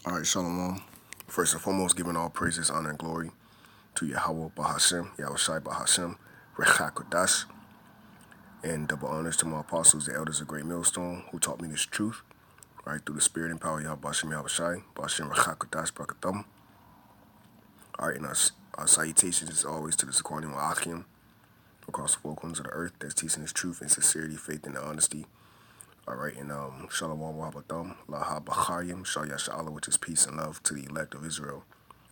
All right, Shalom. First and foremost, giving all praises, honor, and glory to Yahweh Bahashem, Yahweh Shai Bahashem, Rechakodash, and double honors to my apostles, the elders of Great Millstone, who taught me this truth, right, through the spirit and power of Yahweh Bahashem, Yahweh Shai, Bahashem Rechakodash, Brakathum. All right, and our salutations is always to the Sequanian Wa'achim, across the four corners of the earth, that's teaching this truth and sincerity, faith, and honesty. All right, and Shalom Wahabatham, Laha Bachayim, Shal Allah, which is peace and love to the elect of Israel,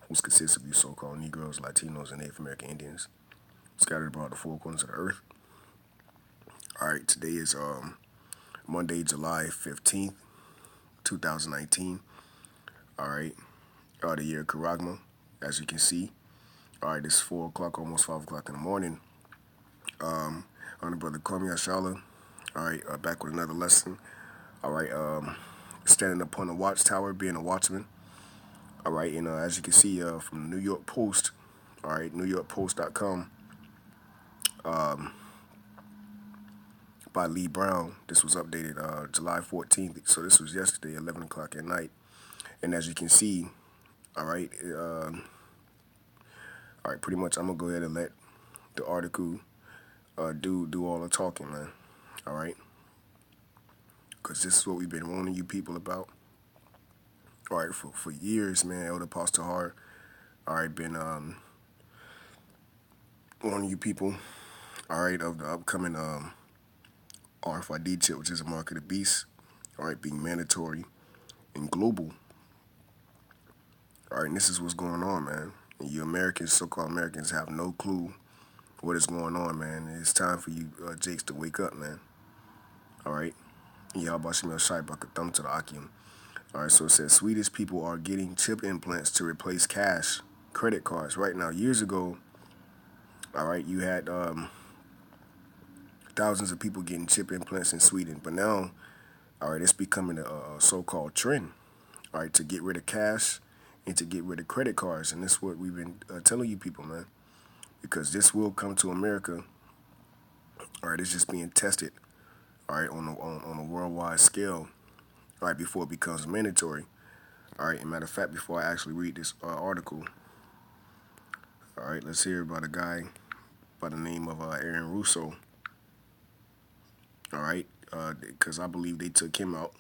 which consists of you so-called Negroes, Latinos, and Native American Indians, scattered abroad the four corners of the earth. All right, today is Monday, July 15th, 2019. All right, the year Karagma, as you can see. All right, it's 4 o'clock, almost 5 o'clock in the morning. I'm the brother Kwame Ashala. All right, back with another lesson. All right, standing upon the watchtower, being a watchman. All right, and as you can see from the New York Post, all right, NewYorkPost.com, by Lee Brown. This was updated July 14th, so this was yesterday, 11 o'clock at night. And as you can see, all right, pretty much I'm gonna go ahead and let the article do all the talking, man. All right, because this is what we've been warning you people about. All right, for years, man. Elder Pastor Hart, all right, been warning you people, all right, of the upcoming RFID chip, which is a mark of the beast, all right, being mandatory and global. All right, and this is what's going on, man. And you Americans, so-called Americans, have no clue what is going on, man. It's time for you Jakes to wake up, man. All right. Yahbashim Shai Bakathum to the Akim. All right, so it says Swedish people are getting chip implants to replace cash credit cards. Right now, years ago, all right, you had thousands of people getting chip implants in Sweden. But now, all right, it's becoming a so-called trend, all right, to get rid of cash and to get rid of credit cards. And this is what we've been telling you people, man, because this will come to America. All right, it's just being tested, all right, on a worldwide scale, all right, before it becomes mandatory. All right, as a matter of fact, before I actually read this article, all right, let's hear about a guy by the name of Aaron Russo. All right, because I believe they took him out.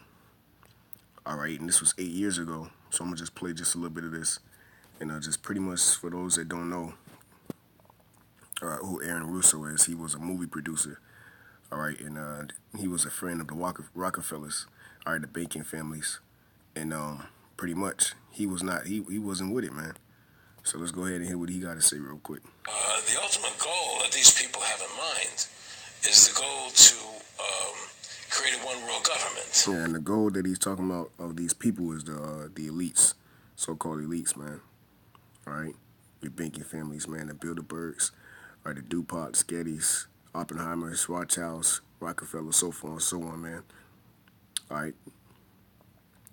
All right, and this was 8 years ago. So I'm gonna just play just a little bit of this, and just pretty much for those that don't know, who Aaron Russo is, he was a movie producer. All right, and he was a friend of the Rockefellers, all right, the banking families, and pretty much he wasn't with it, man. So let's go ahead and hear what he got to say real quick. The ultimate goal that these people have in mind is the goal to create a one world government. Yeah, and the goal that he's talking about of these people is the elites, so-called elites, man. All right, your banking families, man, the Bilderbergs, all right, the DuPonts, Gettys, Oppenheimers, Rothschilds, Rockefeller, so forth and so on, man. All right,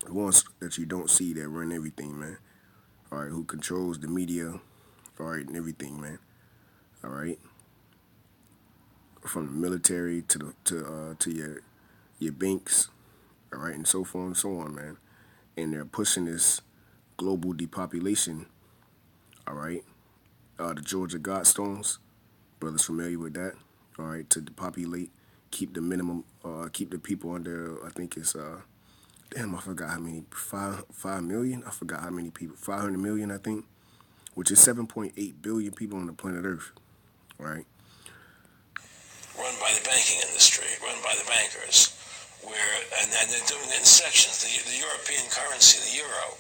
the ones that you don't see that run everything, man. All right, who controls the media, all right, and everything, man. All right, from the military to your banks, all right, and so forth and so on, man. And they're pushing this global depopulation, all right. The Georgia Godstones, brothers familiar with that, all right, to depopulate, keep the minimum, keep the people under, I think it's, damn, I forgot how many, 5 million? I forgot how many people, 500 million, I think, which is 7.8 billion people on the planet Earth, all right. Run by the banking industry, run by the bankers, and they're doing it in sections. The European currency, the euro,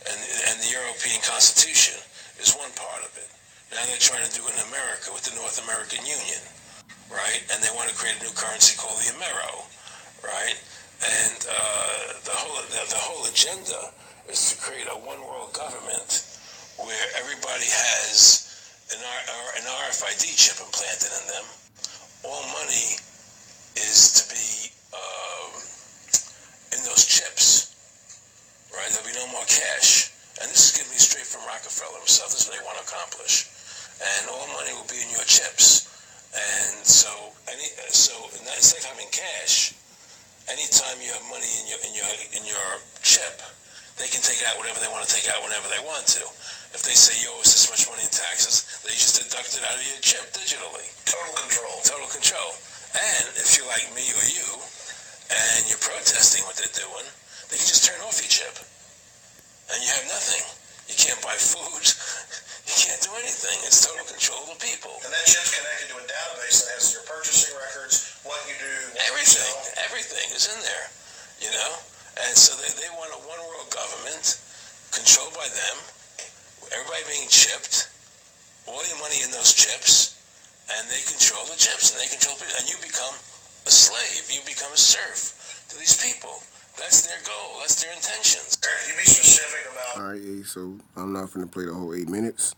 and the European Constitution is one part of it. Now they're trying to do it in America with the North American Union, right? And they want to create a new currency called the Amero, right? And the whole agenda is to create a one world government where everybody has an RFID chip implanted in them. All money is to be in those chips, right? There'll be no more cash. And this is getting me straight from Rockefeller himself. This is what they want to accomplish. And all money will be in your chips. And so instead of having cash, anytime you have money in your chip, they can take out whatever they want to take out whenever they want to. If they say you owe us this much money in taxes, they just deduct it out of your chip digitally. Total control. Total control. And if you're like me or you, and you're protesting what they're doing, they can just turn off your chip. And you have nothing. You can't buy food. You can't do anything. It's total control of the people. And that chip's connected to a database that has your purchasing records, what you do, everything. Everything is in there, you know? And so they want a one-world government controlled by them, everybody being chipped, all your money in those chips, and they control the chips, and they control people, and you become a slave. You become a serf to these people. That's their goal. That's their intentions. Eric, you be specific about... All right, so I'm not finna play the whole 8 minutes.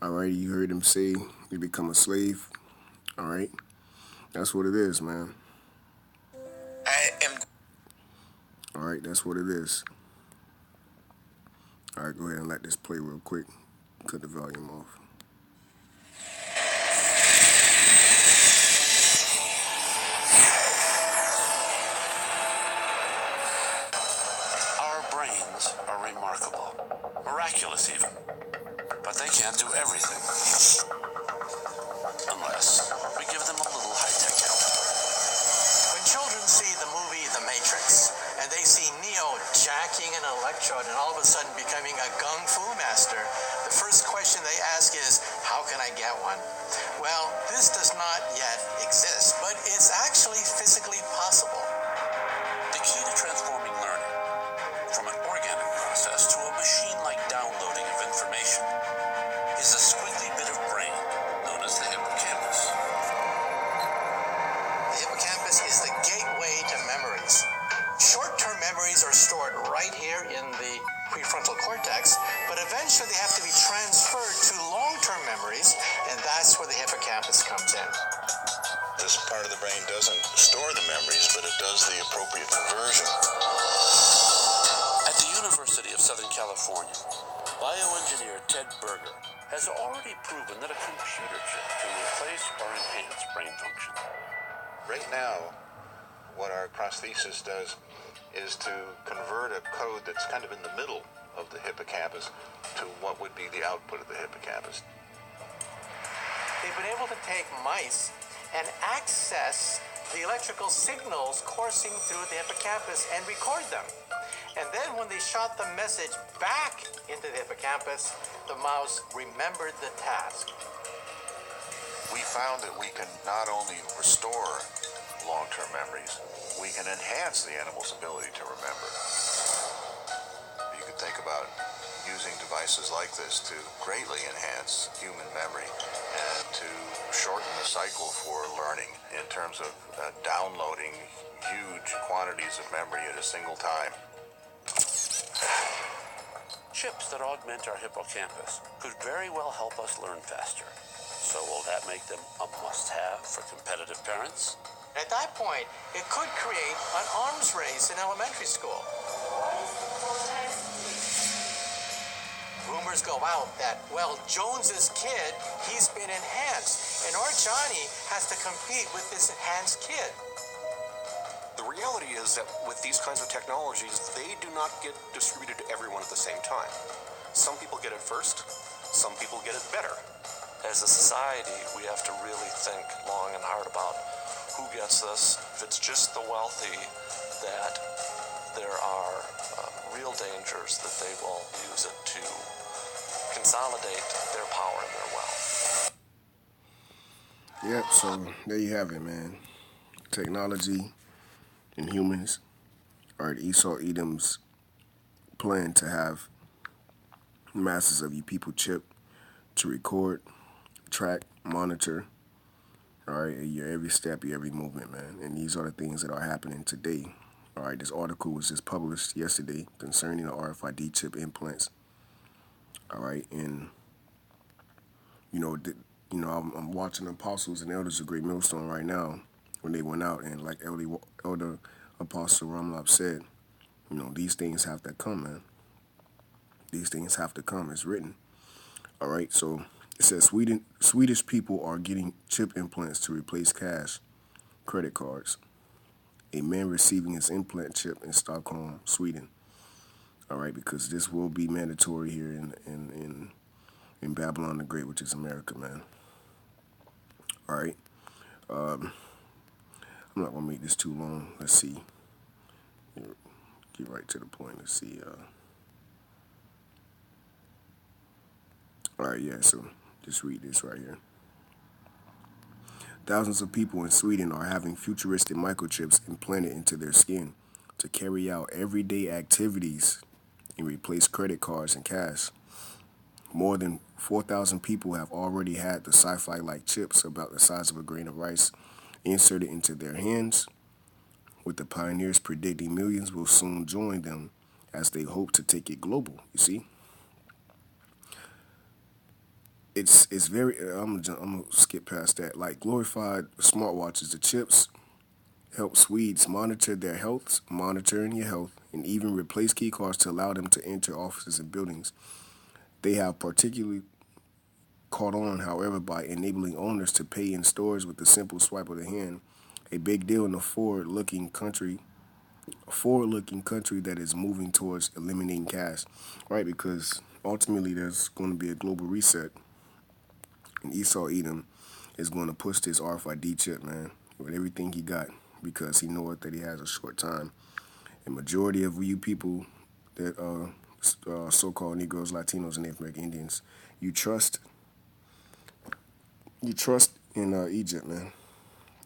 All right, you heard him say you become a slave. All right, that's what it is, man. I am... All right, that's what it is. All right, go ahead and let this play real quick. Cut the volume off. Our brains are remarkable, miraculous even, but they can't do everything. Unless we give them a little high-tech help. When children see the movie The Matrix, and they see Neo jacking an electrode and all of a sudden becoming a gung fu master, the first question they ask is, how can I get one? Well, this does not yet exist, but it's actually physically possible. The key to transforming learning from an organic process to a machine-like downloading of information is a squiggly bit of brain known as the hippocampus. The hippocampus is the gateway to memories. Short-term memories are stored right here in the prefrontal cortex, but eventually they have to be transferred to long-term memories, and that's where the hippocampus comes in. This part of the brain doesn't store the memories, but it does the appropriate conversion. At the University of Southern California, bioengineer Ted Berger has already proven that a computer chip can replace or enhance brain function. Right now, what our prosthesis does is to convert a code that's kind of in the middle of the hippocampus to what would be the output of the hippocampus. They've been able to take mice and access the electrical signals coursing through the hippocampus and record them. And then when they shot the message back into the hippocampus, the mouse remembered the task. We found that we can not only restore long-term memories, we can enhance the animal's ability to remember. You can think about using devices like this to greatly enhance human memory and to shorten the cycle for learning in terms of downloading huge quantities of memory at a single time. Chips that augment our hippocampus could very well help us learn faster. So will that make them a must-have for competitive parents? At that point, it could create an arms race in elementary school. Rumors go out that, well, Jones's kid, he's been enhanced, and our Johnny has to compete with this enhanced kid. The reality is that with these kinds of technologies, they do not get distributed to everyone at the same time. Some people get it first, some people get it better. As a society, we have to really think long and hard about who gets this. If it's just the wealthy, that there are real dangers that they will use it to consolidate their power and their wealth. Yep, so there you have it, man. Technology and humans are at Esau Edom's plan to have masses of you people chipped to record, track, monitor, all right, your every step, your every movement, man. And these are the things that are happening today. All right, this article was just published yesterday concerning the RFID chip implants. All right, and I'm watching Apostles and Elders of Great Millstone right now when they went out, and like Elder Apostle Ramlop said, these things have to come, man. These things have to come. It's written. All right, so it says Swedish people are getting chip implants to replace cash, credit cards. A man receiving his implant chip in Stockholm, Sweden. All right, because this will be mandatory here in Babylon the Great, which is America, man. All right. I'm not gonna make this too long. Let's see. Get right to the point. Let's see. All right, yeah. So just read this right here. Thousands of people in Sweden are having futuristic microchips implanted into their skin to carry out everyday activities and replace credit cards and cash. More than 4,000 people have already had the sci-fi-like chips about the size of a grain of rice inserted into their hands, with the pioneers predicting millions will soon join them as they hope to take it global. You see, it's very. I'm gonna skip past that. Like glorified smartwatches, the chips help Swedes monitor their health, monitoring your health, and even replace key cards to allow them to enter offices and buildings. They have particularly caught on, however, by enabling owners to pay in stores with a simple swipe of the hand. A big deal in a forward-looking country that is moving towards eliminating cash, right? Because ultimately there's going to be a global reset, and Esau Edom is going to push this RFID chip, man, with everything he got, because he knows that he has a short time. And majority of you people that so-called Negroes, Latinos, and Native American Indians, you trust in Egypt, man.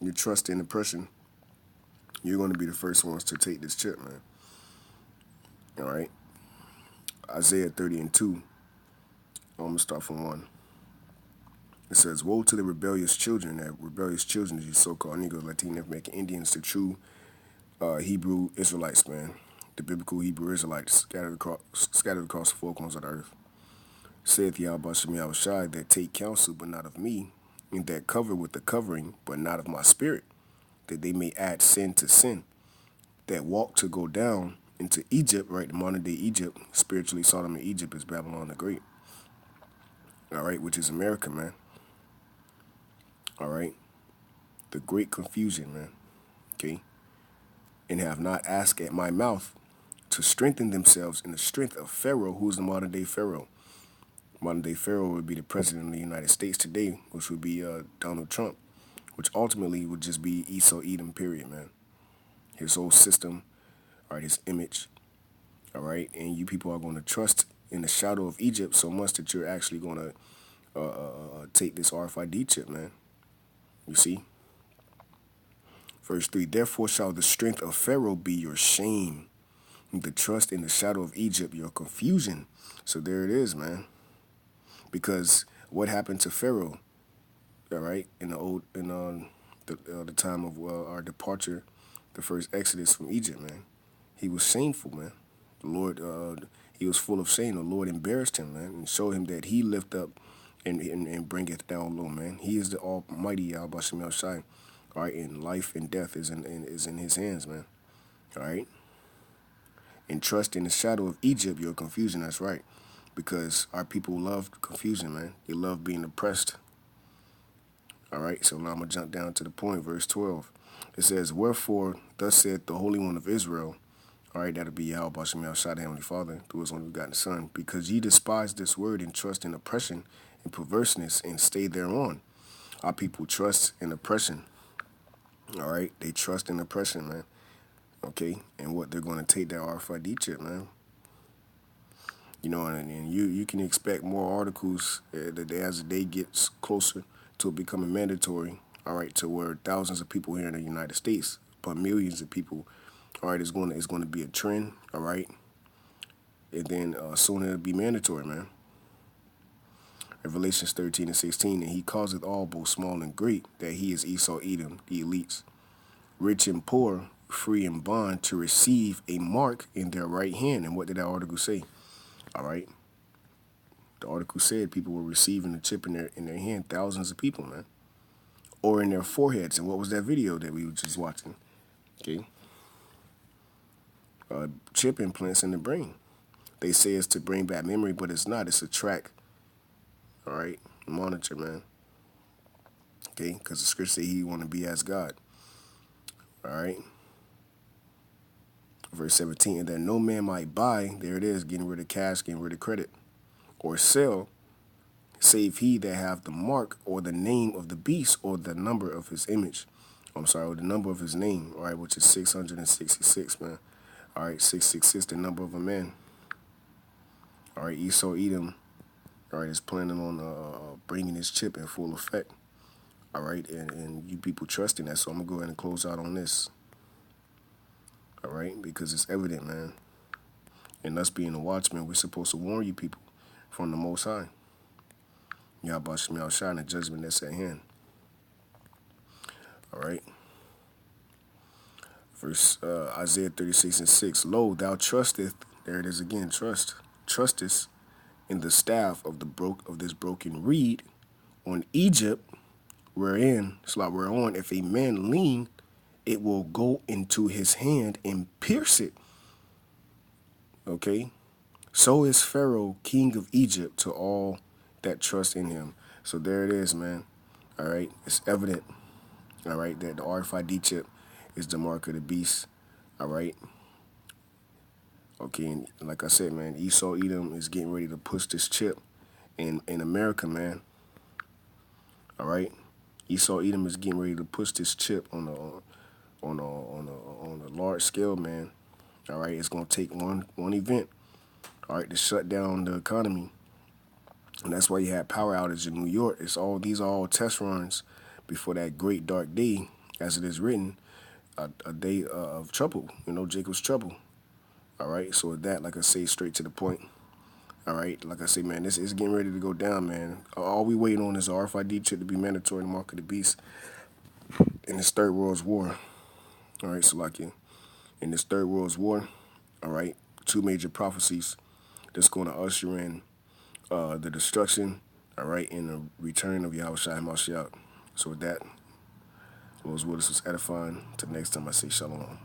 You trust in oppression. You're going to be the first ones to take this chip, man. All right. Isaiah 30:2. I'm going to start from 1. It says, woe to the rebellious children, these so-called Negroes, Latino, Native American Indians, the true Hebrew Israelites, man. The biblical Hebrew Israelites scattered across the four corners of the earth. Saith Yahweh Shem Yahushai, that take counsel, but not of me, and that cover with the covering, but not of my spirit, that they may add sin to sin, that walk to go down into Egypt, right, the modern day Egypt, spiritually Sodom and Egypt is Babylon the Great, all right, which is America, man, all right, the great confusion, man, okay, and have not asked at my mouth to strengthen themselves in the strength of Pharaoh, who is the modern day Pharaoh. Modern day Pharaoh would be the president of the United States today, which would be Donald Trump, which ultimately would just be Esau Edom, period, man. His whole system, all right, his image, all right, and you people are going to trust in the shadow of Egypt so much that you're actually going to take this RFID chip, man. You see? Verse 3, therefore shall the strength of Pharaoh be your shame, the trust in the shadow of Egypt, your confusion. So there it is, man. Because what happened to Pharaoh, all right, in the time of our departure, the first Exodus from Egypt, man, he was shameful, man. The Lord, he was full of shame. The Lord embarrassed him, man, and showed him that he lift up and bringeth down low, man. He is the Almighty Yahweh Shem Shai, all right, and life and death is in his hands, man, all right. And trust in the shadow of Egypt, your confusion, that's right. Because our people love confusion, man. They love being oppressed. All right, so now I'm going to jump down to the point, verse 12. It says, wherefore, thus saith the Holy One of Israel, all right, that'll be Yahweh Shem Yahushua, the Heavenly Father, through his only begotten Son, because ye despise this word and trust in oppression and perverseness and stay thereon. Our people trust in oppression. All right, they trust in oppression, man. Okay, and what they're going to take that RFID chip, man. You know, and you can expect more articles as the day gets closer to it becoming mandatory, all right, to where thousands of people here in the United States, but millions of people, all right, it's going to be a trend, all right, and then soon it'll be mandatory, man. Revelations 13:16, and he causeth all, both small and great, that he is Esau Edom, the elites, rich and poor, free and bond, to receive a mark in their right hand. And what did that article say? All right. The article said people were receiving the chip in their hand, thousands of people, man. Or in their foreheads. And what was that video that we were just watching? Okay. Chip implants in the brain. They say it's to bring back memory, but it's not. It's a track. All right. Monitor, man. Okay. Because the scripture say he want to be as God. All right. Verse 17, and that no man might buy, there it is, getting rid of cash, getting rid of credit, or sell, save he that have the mark or the name of the beast or the number of his image. I'm sorry, or the number of his name, all right, which is 666, man. All right, 666, the number of a man. All right, Esau Edom, all right, is planning on bringing his chip in full effect. All right, and you people trusting that, so I'm going to go ahead and close out on this. All right, because it's evident, man. And us being a watchman, we're supposed to warn you people from the Most High. Yahweh Shemel Shai, the judgment that's at hand. All right. Verse Isaiah 36:6. Lo, thou trusteth, there it is again, trustest in the staff of this broken reed on Egypt, whereon if a man lean, it will go into his hand and pierce it. Okay? So is Pharaoh, king of Egypt, to all that trust in him. So there it is, man. All right? It's evident, all right, that the RFID chip is the mark of the beast. All right? Okay, and like I said, man, Esau Edom is getting ready to push this chip in America, man. All right? Esau Edom is getting ready to push this chip on a large scale, man. All right? It's going to take one event, all right, to shut down the economy. And that's why you had power outage in New York. These are all test runs before that great dark day, as it is written, a day of trouble, Jacob's trouble. All right, so with that, like I say, straight to the point. All right, like I say, man, this is getting ready to go down, man. All we waiting on is the RFID chip to be mandatory in the mark of the beast in this Third World War. All right, so like in this Third World War, all right, two major prophecies that's going to usher in the destruction, all right, and the return of Yahweh Shai Mashiach. So with that, Lord's word, this was edifying. Till next time, I say shalom.